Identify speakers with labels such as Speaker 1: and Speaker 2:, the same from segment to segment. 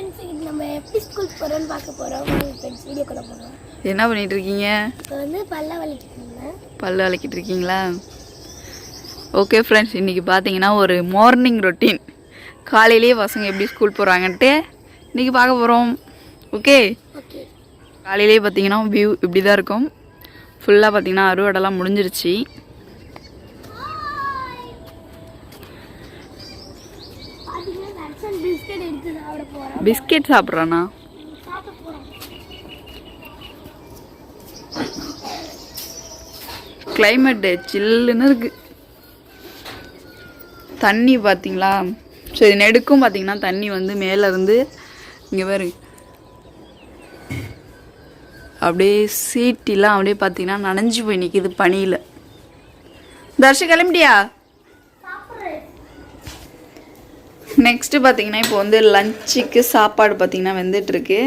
Speaker 1: Friends நம்ம எப்படி school போகிறோம்னு பார்க்க போகிறோம். ஃப்ரெண்ட்ஸ் வீடியோ கூட போகிறோம்.
Speaker 2: என்ன பண்ணிட்டு இருக்கீங்க?
Speaker 1: இப்போ வந்து பல்ல வலிக்கிட்டு
Speaker 2: பல்லு வலிக்கிட்டு இருக்கீங்களா? ஓகே ஃப்ரெண்ட்ஸ், இன்றைக்கி பார்த்தீங்கன்னா ஒரு மார்னிங் ரொட்டீன். காலையிலேயே பசங்க எப்படி ஸ்கூல் போகிறாங்கன்ட்டு இன்றைக்கி பார்க்க போகிறோம். ஓகே, காலையிலேயே பார்த்தீங்கன்னா வியூ இப்படி தான் இருக்கும். ஃபுல்லாக பார்த்தீங்கன்னா அறுவடைலாம் முடிஞ்சிருச்சு. பிஸ்கெட் சாப்பிட்றானா? கிளைமேட்டு சில்லுன்னு இருக்கு. தண்ணி பார்த்தீங்களா? சரி, நெடுக்கும் பார்த்தீங்கன்னா தண்ணி வந்து மேலே இருந்து இங்கே பாரு அப்படியே சீட்டிலாம் அப்படியே பார்த்தீங்கன்னா நனைஞ்சு போய் நிற்கிது பனியில். தர்ஷ கிளம்பிட்டியா? நெக்ஸ்ட்டு பார்த்தீங்கன்னா இப்போ வந்து லஞ்சுக்கு சாப்பாடு பார்த்தீங்கன்னா வெந்துட்டுருக்கு.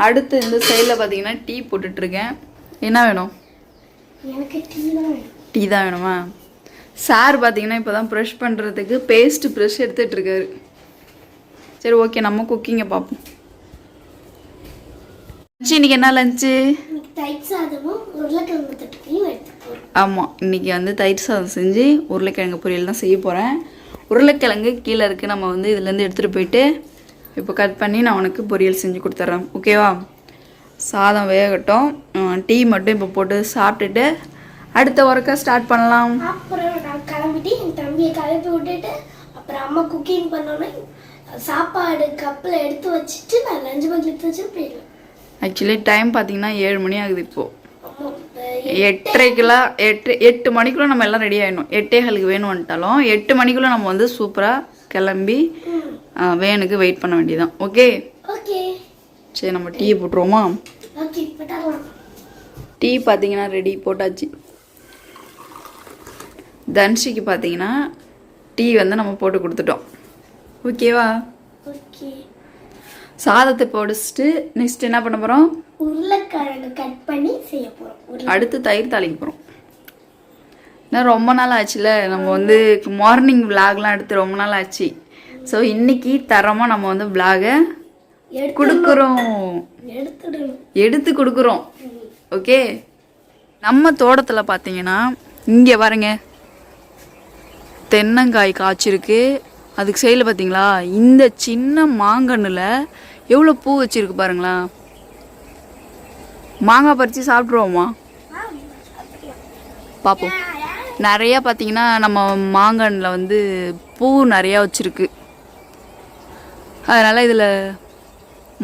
Speaker 2: அடுத்து இந்த சைடில் பார்த்தீங்கன்னா டீ போட்டுட்ருக்கேன். என்ன வேணும்? டீ தான் வேணுமா? சார் பார்த்தீங்கன்னா இப்போ தான் ப்ரெஷ் பண்ணுறதுக்கு ப்ரெஷ் எடுத்துகிட்ருக்காரு. சரி, ஓகே, நம்ம குக்கிங்கை பார்ப்போம். இன்னைக்கு என்ன லஞ்சு? ஆமாம், இன்றைக்கி வந்து தயிர் சாதம் செஞ்சு உருளைக்கிழங்கு பொரியல் தான் செய்ய போகிறேன். உருளைக்கிழங்கு கீழே இருக்குது, நம்ம வந்து இதுலேருந்து எடுத்துகிட்டு போயிட்டு இப்போ கட் பண்ணி நான் உனக்கு பொரியல் செஞ்சு கொடுத்துட்றேன். ஓகேவா? சாதம் வேகட்டும், டீ மட்டும் இப்போ போட்டு சாப்பிட்டுட்டு அடுத்த ஒர்க்கை ஸ்டார்ட் பண்ணலாம்.
Speaker 1: அப்புறம் நான் கிளம்பிட்டு என் தம்பியை கிளப்பி விட்டுட்டு அப்புறம் அம்மா குக்கிங் பண்ணோன்னே சாப்பாடு கப்பில் எடுத்து வச்சுட்டு நான் லஞ்சு பாக்ஸ் எடுத்து வச்சு போயிடுவேன்.
Speaker 2: ஆக்சுவலி டைம் பார்த்தீங்கன்னா 7 மணி ஆகுது. இப்போது 8:30 8 மணிக்குள்ளே நம்ம எல்லாம் ரெடி ஆகிடணும். 8:15 வேணும் வந்துட்டாலும் 8 மணிக்குள்ளே நம்ம வந்து சூப்பராக கிளம்பி வேனுக்கு வெயிட் பண்ண வேண்டியதான். ஓகே, சரி, நம்ம டீயை போட்டுருவோமா? டீ பார்த்தீங்கன்னா ரெடி போட்டாச்சு. தன்ஷிக்கு பார்த்தீங்கன்னா டீ வந்து நம்ம போட்டு கொடுத்துட்டோம். ஓகேவா? சாதத்தை போடிச்சிட்டு நெக்ஸ்ட் என்ன பண்ண போகிறோம்?
Speaker 1: உருளைக்கிழங்கு கட் பண்ணி செய்ய போகிறோம்.
Speaker 2: அடுத்து தயிர் தாளிக்க போகிறோம். இன்னும் ரொம்ப நாள் ஆச்சுல, நம்ம வந்து மார்னிங் விளாக்லாம் எடுத்து ரொம்ப நாள் ஆச்சு. ஸோ இன்னைக்கு தரமாக நம்ம வந்து விளாகை கொடுக்குறோம், எடுத்து கொடுக்குறோம். ஓகே, நம்ம தோட்டத்தில் பார்த்தீங்கன்னா இங்கே பாருங்க தென்னங்காய் காய்ச்சிருக்கு. அதுக்கு சைடில் பார்த்தீங்களா இந்த சின்ன மாங்கன்னில் எவ்வளோ பூ வச்சிருக்கு பாருங்களா. மாங்காய் பறித்து சாப்பிட்ருவோமா? பார்ப்போம். நிறையா பார்த்தீங்கன்னா நம்ம மாங்கன்னில் வந்து பூ நிறையா வச்சுருக்கு. அதனால் இதில்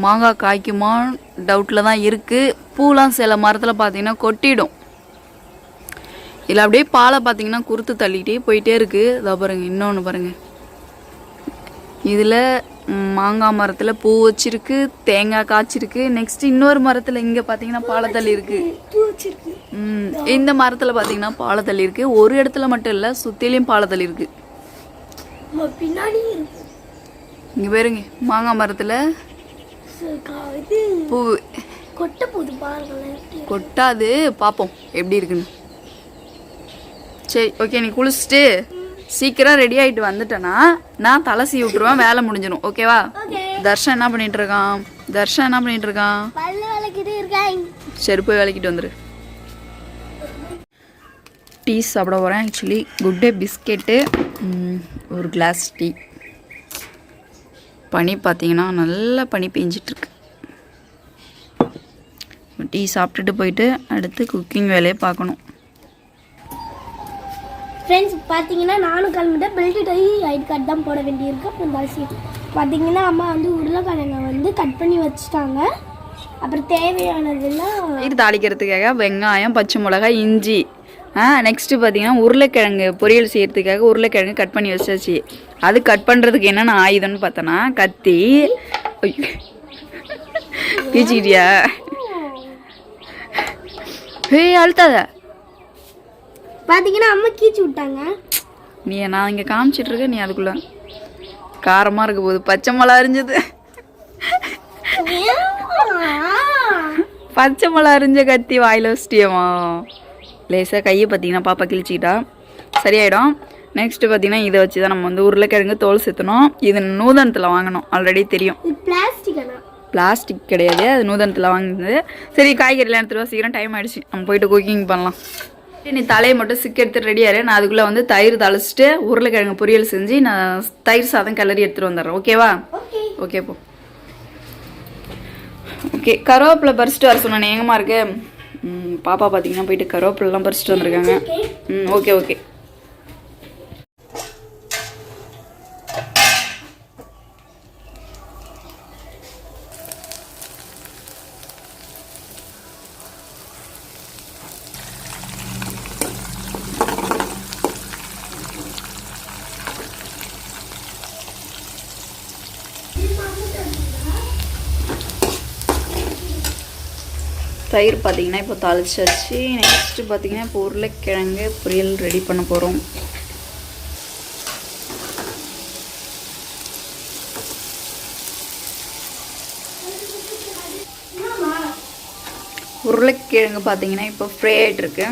Speaker 2: மாங்காய் காய்க்குமா டவுட்டில் தான் இருக்குது. பூலாம் சில மரத்தில் பார்த்தீங்கன்னா கொட்டிடும். இதில் அப்படியே பாலை பார்த்தீங்கன்னா குறுத்து தள்ளிகிட்டே போயிட்டே இருக்குது. இதோ பாருங்கள், இன்னொன்று பாருங்கள், இதில் மாங்காய் மரத்தில் பூ வச்சிருக்கு, தேங்காய் காய்ச்சிருக்கு. நெக்ஸ்ட் இன்னொரு மரத்தில் இங்கே பார்த்தீங்கன்னா பாலத்தள்ளி இருக்குது. இந்த மரத்தில் பார்த்தீங்கன்னா பாலத்தள்ளி இருக்குது. ஒரு இடத்துல மட்டும் இல்லை, சுற்றிலையும் பாலத்தள்ளி இருக்குது. இங்கே பாருங்க, மாங்காய் மரத்தில் பூ கொட்டாது. பார்ப்போம் எப்படி இருக்குன்னு. சரி, ஓகே, நீ குளிச்சுட்டு சீக்கிரம் ரெடி ஆகிட்டு வந்துட்டேன்னா நான் தலை சீவி விட்டுருவேன், வேலை முடிஞ்சிடும். ஓகேவா? தர்ஷன் என்ன பண்ணிட்டு இருக்கான்? சரி, போய் விளக்கிட்டு வந்துரு. டீ சாப்பிட போகிறேன். ஆக்சுவலி குட் டே பிஸ்கெட்டு, ஒரு கிளாஸ் டீ. பனி பார்த்தீங்கன்னா நல்லா பனி பெஞ்சிட்ருக்கு. டீ சாப்பிட்டுட்டு போயிட்டு அடுத்து குக்கிங் வேலையை பார்க்கணும்.
Speaker 1: ஃப்ரெண்ட்ஸ் பார்த்தீங்கன்னா நானும் கிளம்பிட்டேன். பெல்ட் டை ஐடி கார்டு தான் போட வேண்டியிருக்கு. அப்புறம் தரிசி பார்த்தீங்கன்னா அம்மா வந்து உருளைக்கிழங்கை வந்து கட் பண்ணி வச்சுட்டாங்க. அப்புறம் தேவையானதெல்லாம்
Speaker 2: இது தாளிக்கிறதுக்காக வெங்காயம், பச்சை மிளகாய், இஞ்சி. நெக்ஸ்ட்டு பார்த்தீங்கன்னா உருளைக்கிழங்கு பொரியல் செய்கிறதுக்காக உருளைக்கிழங்கு கட் பண்ணி வச்சாச்சு. அது கட் பண்ணுறதுக்கு என்னென்ன ஆயுதம்னு பார்த்தோன்னா கத்தி. பீச்சிக்கிட்டியா? அழுத்தாத.
Speaker 1: பார்த்தீங்கன்னா அம்மா கீச்சு விட்டாங்க.
Speaker 2: நான் இங்கே காமிச்சிட்ருக்க, நீ அதுக்குள்ளே காரமாக இருக்க போது பச்சை மிளகா அரிஞ்சது. பச்சை மிளகா அரிஞ்ச கத்தி வாயில் வச்சிட்டியம்மா. லேசாக கையை பார்த்தீங்கன்னா பாப்பா கிழிச்சிக்கிட்டா சரியாயிடும். நெக்ஸ்ட்டு பார்த்தீங்கன்னா இதை வச்சு தான் நம்ம வந்து உருளைக்கிழங்கு தோல் சேர்த்தணும். இது நூதனத்தில் வாங்கணும், ஆல்ரெடி தெரியும். பிளாஸ்டிக் கிடையாது, அது நூதனத்தில் வாங்கினது. சரி காய்கறிலாம் எடுத்துகிட்டு சீக்கிரம் டைம் ஆகிடுச்சு, நம்ம போயிட்டு குக்கிங் பண்ணலாம். நீ தலையை மட்டும் சிக்க எடுத்து ரெடியாரு. நான் அதுக்குள்ளே வந்து தயிர் தளிச்சிட்டு உருளைக்கிழங்கு பொரியல் செஞ்சு நான் தயிர் சாதம் கிளறி எடுத்துகிட்டு வந்துடுறேன். ஓகேவா? ஓகே போ. ஓகே, கருவேப்பிலை பறிச்சிட்டு வர சொன்னேன். எங்கம்மா இருக்கு? பாப்பா பார்த்தீங்கன்னா போயிட்டு கருவேப்பிலெலாம் பறிச்சிட்டு வந்திருக்காங்க. Okay okay. தயிர் பார்த்தீங்கன்னா இப்போ தாளிச்சாச்சு. நெக்ஸ்ட்டு பார்த்தீங்கன்னா இப்போ உருளைக்கிழங்கு பொரியல் ரெடி பண்ண போகிறோம். உருளைக்கிழங்கு பார்த்தீங்கன்னா இப்போ ஃப்ரை ஆகிட்டு இருக்கு.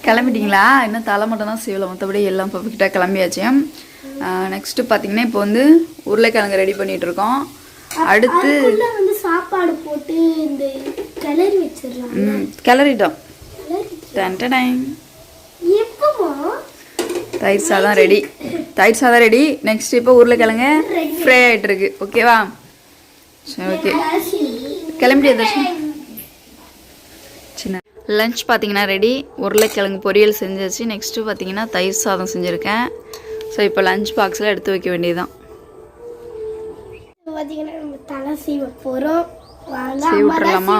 Speaker 2: கிளம்பிட்டீங்களா? இன்னும் தலை மட்டும் தான் செய்யலை, மற்றபடி எல்லாம் பர்ஃபெக்டாக கிளம்பியாச்சு. நெக்ஸ்ட்டு பார்த்தீங்கன்னா இப்போ வந்து உருளைக்கிழங்கு ரெடி பண்ணிகிட்டு இருக்கோம். அடுத்து
Speaker 1: சாப்பாடு போட்டு இந்த கிளறி வச்சிடலாம்.
Speaker 2: கிளறிட்டோம். தயிர் சாதம் ரெடி. தயிர் சாதம் ரெடி. நெக்ஸ்ட் இப்போ உருளைக்கிழங்கு ஃப்ரை ஆகிட்டு இருக்கு. ஓகேவா? சரி ஓகே, கிளம்பிட்டு தர்ஷன். சின்ன லஞ்ச் பார்த்தீங்கன்னா ரெடி. உருளைக்கிழங்கு பொரியல் செஞ்சாச்சு. நெக்ஸ்ட்டு பார்த்தீங்கன்னா தயிர் சாதம் செஞ்சுருக்கேன். ஸோ இப்போ லஞ்ச் பாக்ஸில் எடுத்து வைக்க வேண்டியதுதான். விட்டுறலாமா?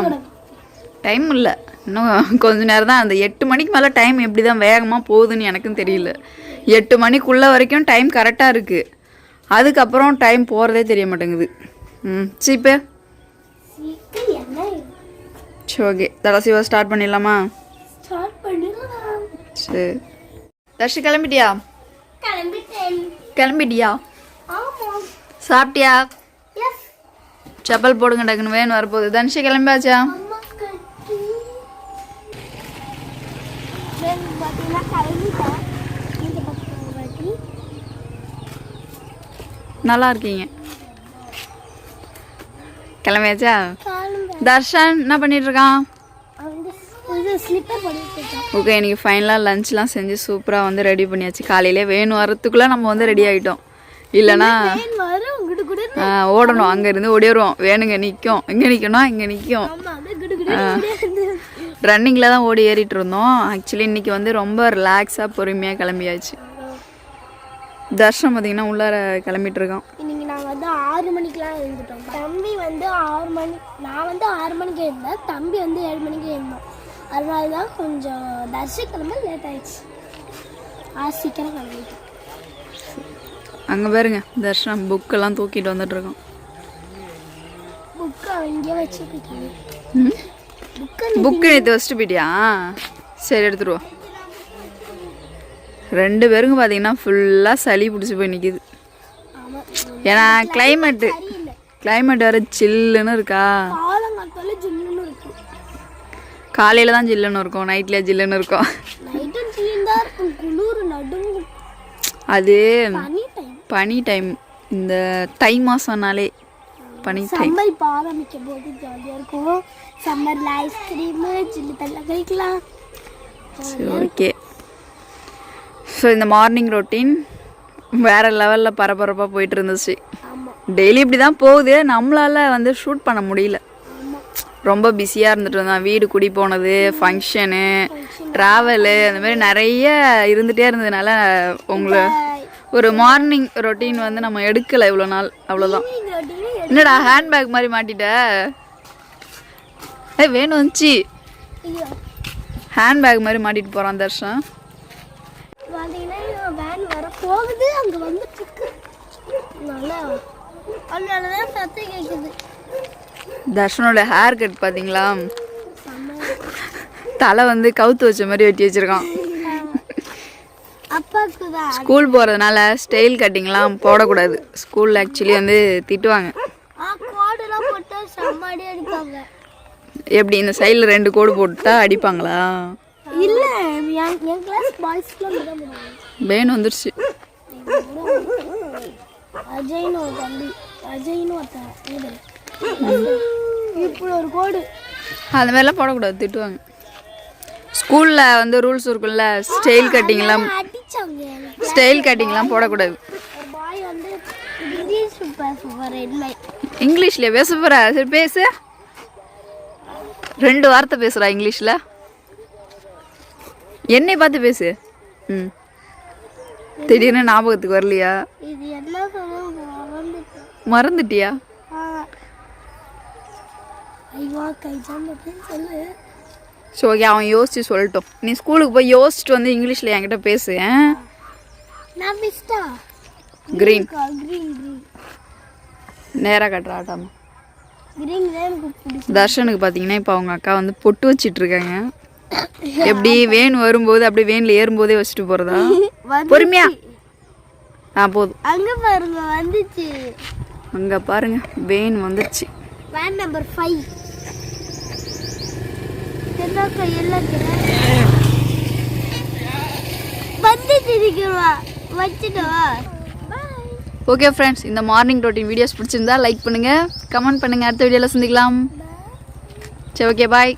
Speaker 2: டைம் இல்லை, இன்னும் கொஞ்ச நேரம் தான். அந்த 8 மணிக்கு மேலே டைம் எப்படி தான் வேகமாக போகுதுன்னு எனக்கும் தெரியல. 8 மணிக்குள்ளே வரைக்கும் டைம் கரெக்டாக இருக்குது, அதுக்கப்புறம் டைம் போகிறதே தெரிய மாட்டேங்குது. சீப்பு சரி ஓகே, தலசிவா ஸ்டார்ட் பண்ணிடலாமா? சரி தர்ஷி கிளம்பிட்டியா? கிளம்பிட்டியா? சாப்பிட்டியா? செப்பல் போடுங்க, டக்குன்னு வேணும் வரப்போகுது. தனுஷி கிளம்பியாச்சா? நல்லா இருக்கீங்க. கிளம்பியாச்சா? தர்ஷன் என்ன பண்ணிட்டு இருக்கான்? ஓகே, இன்னைக்கு ஃபைனலாக லஞ்ச்லாம் செஞ்சு சூப்பராக வந்து ரெடி பண்ணியாச்சு. காலையிலே வேணும் வரத்துக்குள்ளே நம்ம வந்து ரெடி ஆகிட்டோம். இல்லைன்னா ஓடணும், அங்கேருந்து ஓடிடுவோம். வேணுங்க நிற்கும், இங்கே நிற்கணும், இங்கே நிற்கும். ரன்னிங்கில் தான் ஓடி ஏறிட்டு இருந்தோம். ஆக்சுவலி இன்றைக்கி வந்து ரொம்ப ரிலாக்ஸாக பொறுமையாக கிளம்பியாச்சு. தர்ஷனம் பார்த்திங்கன்னா உள்ளார கிளம்பிட்டு இருக்கோம்.
Speaker 1: இன்னைக்கு நாங்கள் வந்து 6 மணிக்கெலாம் எழுந்துட்டோம். தம்பி வந்து 6 மணி, நான் வந்து 6 மணிக்கு எழுந்தேன். தம்பி வந்து 7 மணிக்கு எழுந்தோம். அதனால தான் கொஞ்சம் கிளம்ப லேட் ஆயிடுச்சு. சீக்கிரம் கிளம்பிட்டோம்.
Speaker 2: அங்கே பாருங்க, தர்ஷனம் புக்கெல்லாம் தூக்கிட்டு வந்துட்டுருக்கோம். புக்கு நேற்று வச்சுட்டு போயிட்டியா? சரி எடுத்துருவோம். 2 பேருங்க பார்த்தீங்கன்னா ஃபுல்லாக சளி பிடிச்சி போய் நிற்கிது. ஏன்னா கிளைமேட் வேறு சில்லுன்னு இருக்கா. காலையில் தான் ஜில்லுன்னு இருக்கும், நைட்லேயே ஜில்லுன்னு இருக்கும். அது பனி டைம். இந்த தை மாதம்னாலே பனி டைம்.
Speaker 1: ஆரம்பிக்கும் போது ஜாலியாக இருக்கும். சம்மரில் ஐஸ்கிரீமு சில்லி தண்ணி கிடைக்கலாம்.
Speaker 2: சரி ஓகே. ஸோ இந்த மார்னிங் ரொட்டீன் வேறு லெவலில் பரபரப்பாக போயிட்டு இருந்துச்சு. டெய்லி இப்படி தான் போகுது. நம்மளால் வந்து ஷூட் பண்ண முடியல, ரொம்ப பிஸியாக இருந்துட்டு இருந்தோம். வீடு குடி போனது, ஃபங்க்ஷனு, ட்ராவலு, அந்த மாதிரி நிறைய இருந்துகிட்டே இருந்ததுனால உங்களை ஒரு மார்னிங் ரொட்டீன் வந்து நம்ம எடுக்கலை இவ்வளோ நாள். அவ்வளோதான். என்னடா ஹேண்ட்பேக் மாதிரி மாட்டிட்ட? வேணும் வந்துச்சு, ஹேண்ட்பேக் மாதிரி மாட்டிட்டு போகிறான் தர்ஷன்.
Speaker 1: வேன் வர போகுது, அங்கே வந்துட்டு அதனாலதான் சத்தம் கேட்குது.
Speaker 2: தர்ஷனோட ஹேர் கட் பார்த்தீங்களா? தலை வந்து கவுத்து வச்ச மாதிரி வெட்டி வச்சிருக்கான். ஸ்கூல் போகிறதுனால ஸ்டைல் கட்டிங்லாம் போடக்கூடாது. ஸ்கூலில் ஆக்சுவலி வந்து திட்டுவாங்க. எப்படி இந்த சைடில் 2 கோடு போட்டுட்டா அடிப்பாங்களா?
Speaker 1: இல்லை, என் கிளாஸ் பாய்ஸ்க்குலாம் விட முடியாது.
Speaker 2: வேன் வந்துருச்சு.
Speaker 1: அஜய்னு ஒரு தம்பி, அஜய்னு ஒருத்தன் இப்படி ஒரு கோடு.
Speaker 2: அந்த மாதிரிலாம் போடக்கூடாது, திட்டுவாங்க. ஸ்கூலில் வந்து ரூல்ஸ் இருக்குல்ல, ஸ்டைல் கட்டிங்லாம்
Speaker 1: அடிச்சாங்க.
Speaker 2: ஸ்டைல் கட்டிங்லாம் போடக்கூடாது.
Speaker 1: ஒரு பாய் வந்து இங்கிலீஷ் பேசுவார்.
Speaker 2: இங்கிலீஷ்ல பேச போற? சரி பேசு. 2 வார்த்தை பேசுறா இங்கிலீஷ்ல. என்னை பார்த்து பேசு. ம், திடீர்னு ஞாபகத்துக்கு வரலையா?
Speaker 1: இது என்ன சொல்லுங்க
Speaker 2: மறந்துட்டியா?
Speaker 1: ஐயோ கைஜாம சொல்லு.
Speaker 2: ஸோ ஓகே, அவன் யோசிச்சு சொல்லட்டும். நீ ஸ்கூலுக்கு போய் யோசிச்சுட்டு வந்து இங்கிலீஷில் என்கிட்ட பேசு.
Speaker 1: நான் மிஸ்டா
Speaker 2: கிரீன்
Speaker 1: கிரீன்
Speaker 2: நேராக கட்டுற ஆட்டாமா.
Speaker 1: கிரீன் எனக்கு பிடிக்கும்.
Speaker 2: தர்ஷனுக்கு பார்த்தீங்கன்னா இப்போ அவங்க அக்கா வந்து பொட்டு வச்சிட்டு இருக்காங்க. எப்படி வேன் வரும்போது அப்படியே வேனில் ஏறும்போதே வச்சுட்டு போகிறதா? பொறுமையா. போதும்.
Speaker 1: அங்கே பாருங்க வந்துச்சு.
Speaker 2: அங்கே பாருங்க வேன் வந்துருச்சு.
Speaker 1: Van number 5.
Speaker 2: ஓகே ஃப்ரெண்ட்ஸ், இந்த மார்னிங் ரொட்டீன் வீடியோஸ் பிடிச்சிருந்தா லைக் பண்ணுங்கள், கமெண்ட் பண்ணுங்கள். அடுத்த வீடியோவில் சந்திக்கலாம். சரி, ஓகே, பாய்.